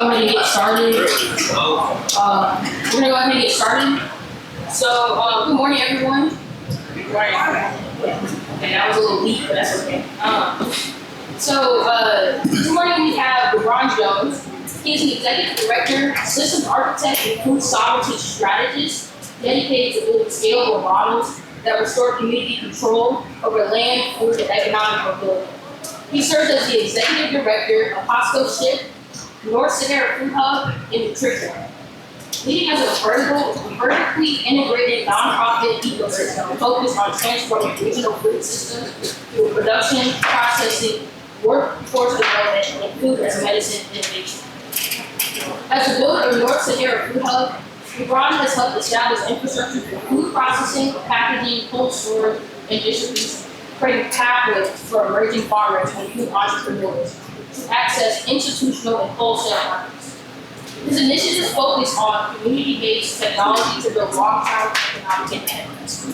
Go ahead and get started. We're gonna go ahead and get started. So, good morning, everyone. Good morning. Okay, that was a little weak, but that's okay. This morning we have LeBron Jones. He is an executive director, systems architect, and food sovereignty strategist dedicated to building scalable models that restore community control over land, food, and economic mobility. He serves as the executive director of Costco Ship, North Sahara Food Hub, and Nutrition. Leading as a vertically integrated nonprofit ecosystem focused on transforming regional food systems through production, processing, workforce development, and food as medicine innovation. As the builder of North Sahara Food Hub, LeBron has helped establish infrastructure for food processing, packaging, cold storage, and distribution, creating pathways for emerging farmers and food entrepreneurs to access institutional and wholesale markets. His initiatives focus on community-based technology to build long-term economic advancements.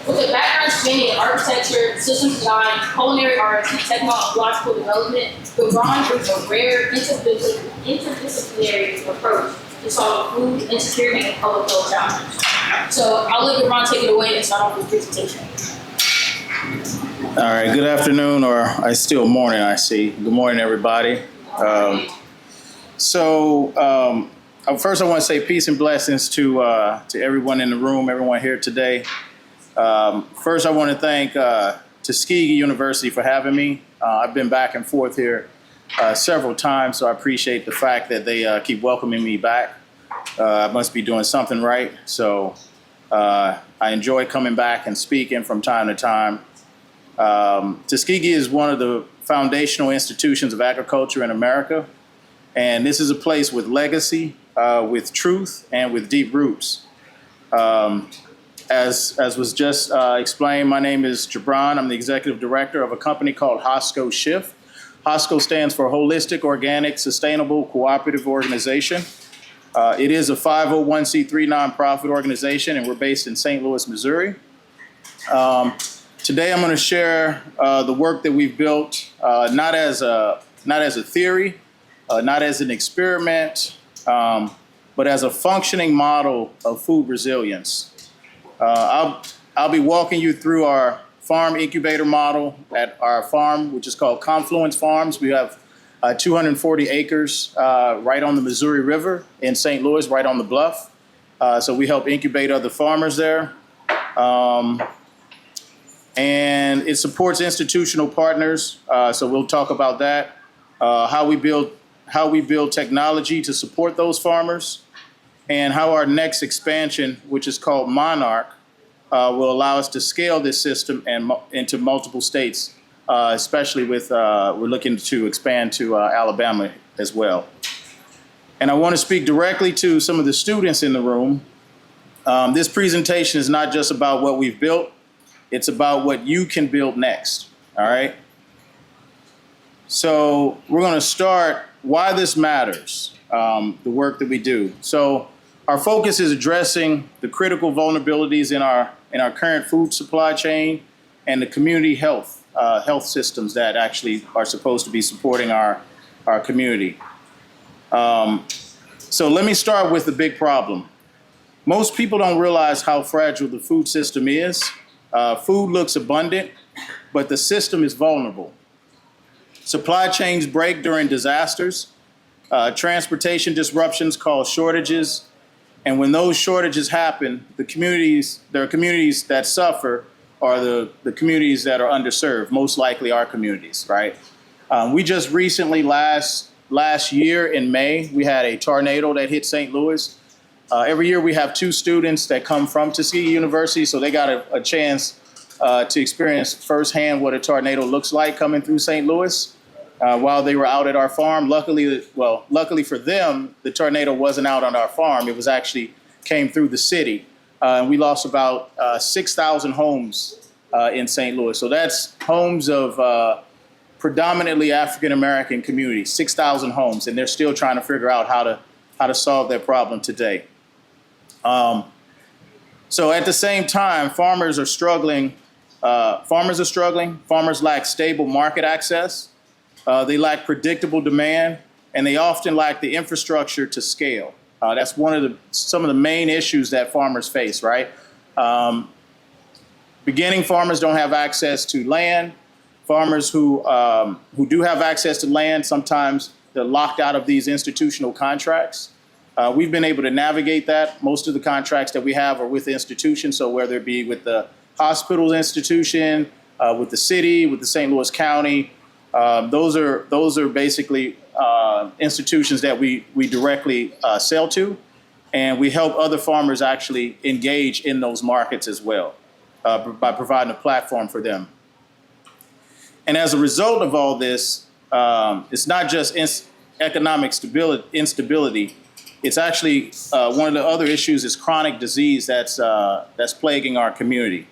With a background spanning in architecture, systems design, culinary arts, and technological development, LeBron brings a rare interdisciplinary approach to solving food insecurity and public health challenges. So I'll let LeBron take it away and start off his presentation. All right, good afternoon, or I still morning, I see. Good morning, everybody. First I want to say peace and blessings to everyone in the room, everyone here today. First, I want to thank Tuskegee University for having me. I've been back and forth here several times, so I appreciate the fact that they keep welcoming me back. I must be doing something right, so I enjoy coming back and speaking from time to time. Tuskegee is one of the foundational institutions of agriculture in America, and this is a place with legacy, with truth, and with deep roots. As was just explained, my name is Jabron. I'm the executive director of a company called Costco Shift. HOSCO stands for Holistic, Organic, Sustainable, Cooperative Organization. It is a 501c3 nonprofit organization, and we're based in St. Louis, Missouri. Today, I'm going to share the work that we've built, not as a theory, not as an experiment, but as a functioning model of food resilience. I'll be walking you through our farm incubator model at our farm, which is called Confluence Farms. We have 240 acres right on the Missouri River in St. Louis, right on the bluff. So we help incubate other farmers there. And it supports institutional partners. So we'll talk about that, how we build technology to support those farmers, and how our next expansion, which is called Monarch, will allow us to scale this system into multiple states, especially with, we're looking to expand to Alabama as well. And I want to speak directly to some of the students in the room. This presentation is not just about what we've built, it's about what you can build next, all right? So we're going to start why this matters, the work that we do. So our focus is addressing the critical vulnerabilities in our current food supply chain and the community health systems that actually are supposed to be supporting our community. So let me start with the big problem. Most people don't realize how fragile the food system is. Food looks abundant, but the system is vulnerable. Supply chains break during disasters. Transportation disruptions cause shortages. And when those shortages happen, there are communities that suffer are the communities that are underserved, most likely our communities, right? We just recently, last year in May, we had a tornado that hit St. Louis. Every year we have 2 students that come from Tuskegee University, so they got a chance to experience firsthand what a tornado looks like coming through St. Louis while they were out at our farm. Luckily for them, the tornado wasn't out on our farm. It was actually came through the city. And we lost about 6,000 homes in St. Louis. So that's homes of predominantly African-American communities, 6,000 homes, and they're still trying to figure out how to solve that problem today. So at the same time, farmers are struggling. Farmers lack stable market access. They lack predictable demand, and they often lack the infrastructure to scale. That's some of the main issues that farmers face, right? Beginning farmers don't have access to land. Farmers who do have access to land, sometimes they're locked out of these institutional contracts. We've been able to navigate that. Most of the contracts that we have are with institutions, so whether it be with the hospital institution, with the city, with the St. Louis County, those are basically institutions that we directly sell to, and we help other farmers actually engage in those markets as well by providing a platform for them. And as a result of all this, it's not just economic instability. It's actually one of the other issues is chronic disease that's plaguing our community.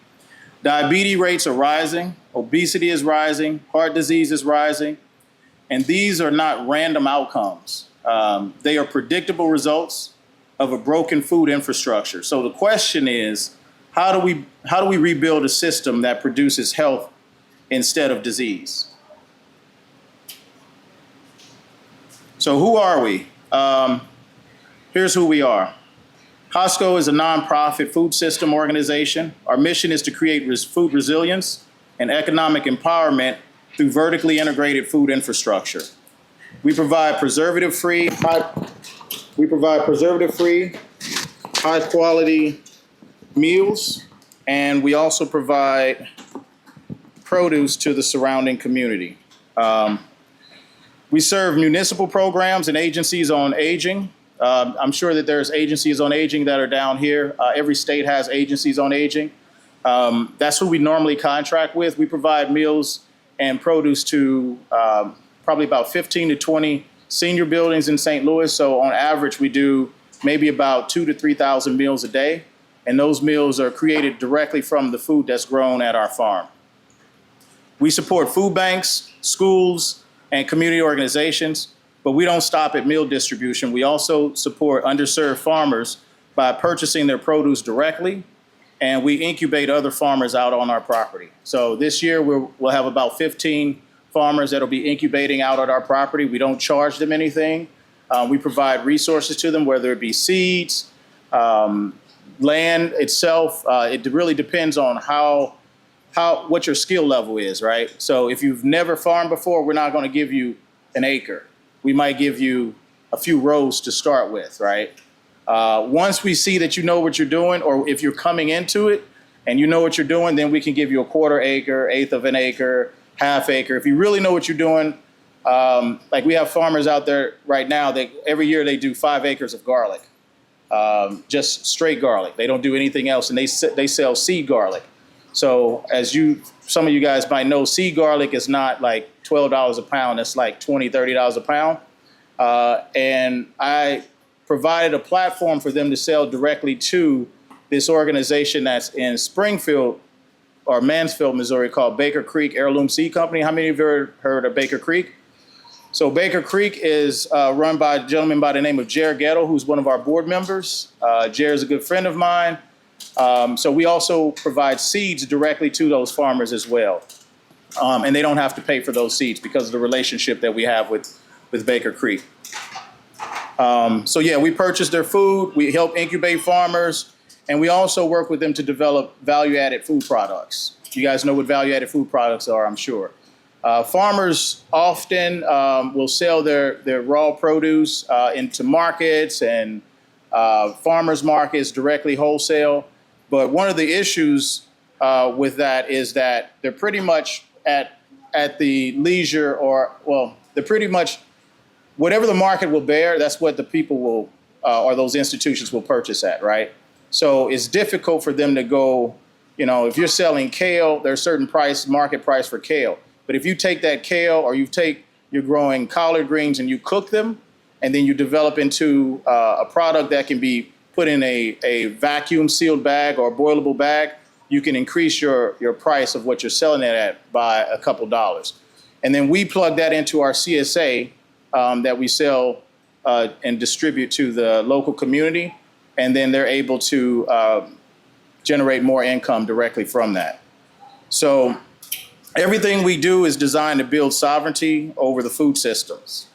Diabetes rates are rising, obesity is rising, heart disease is rising, and these are not random outcomes. They are predictable results of a broken food infrastructure. So the question is, how do we rebuild a system that produces health instead of disease? So who are we? Here's who we are. Costco is a nonprofit food system organization. Our mission is to create food resilience and economic empowerment through vertically integrated food infrastructure. We provide preservative-free, high-quality meals, and we also provide produce to the surrounding community. We serve municipal programs and agencies on aging. I'm sure that there's agencies on aging that are down here. Every state has agencies on aging. That's who we normally contract with. We provide meals and produce to probably about 15 to 20 senior buildings in St. Louis. So on average, we do maybe about 2,000 to 3,000 meals a day. And those meals are created directly from the food that's grown at our farm. We support food banks, schools, and community organizations. But we don't stop at meal distribution. We also support underserved farmers by purchasing their produce directly, and we incubate other farmers out on our property. So this year we'll have about 15 farmers that'll be incubating out at our property. We don't charge them anything. We provide resources to them, whether it be seeds, land itself. It really depends on what your skill level is, right? So if you've never farmed before, we're not going to give you an acre. We might give you a few rows to start with, right? Once we see that you know what you're doing, or if you're coming into it and you know what you're doing, then we can give you a quarter acre, eighth of an acre, half acre. If you really know what you're doing, like we have farmers out there right now, every year they do 5 acres of garlic, just straight garlic. They don't do anything else, and they sell seed garlic. So as some of you guys might know, seed garlic is not like $12 a pound. It's like $20, $30 a pound. And I provided a platform for them to sell directly to this organization that's in Springfield or Mansfield, Missouri, called Baker Creek Heirloom Seed Company. How many of you have heard of Baker Creek? So Baker Creek is run by a gentleman by the name of Jared Gettle, who's one of our board members. Jared's a good friend of mine. So we also provide seeds directly to those farmers as well. And they don't have to pay for those seeds because of the relationship that we have with Baker Creek. So yeah, we purchase their food, we help incubate farmers, and we also work with them to develop value-added food products. You guys know what value-added food products are, I'm sure. Farmers often will sell their raw produce into markets and farmers markets directly wholesale. But one of the issues with that is that they're pretty much at the leisure, they're pretty much whatever the market will bear, that's what the people will, or those institutions will purchase at, right? So it's difficult for them to go, if you're selling kale, there's a certain market price for kale. But if you take that kale or you're growing collard greens and you cook them, and then you develop into a product that can be put in a vacuum sealed bag or a boilable bag, you can increase your price of what you're selling it at by a couple dollars. And then we plug that into our CSA that we sell and distribute to the local community, and then they're able to generate more income directly from that. So everything we do is designed to build sovereignty over the food systems.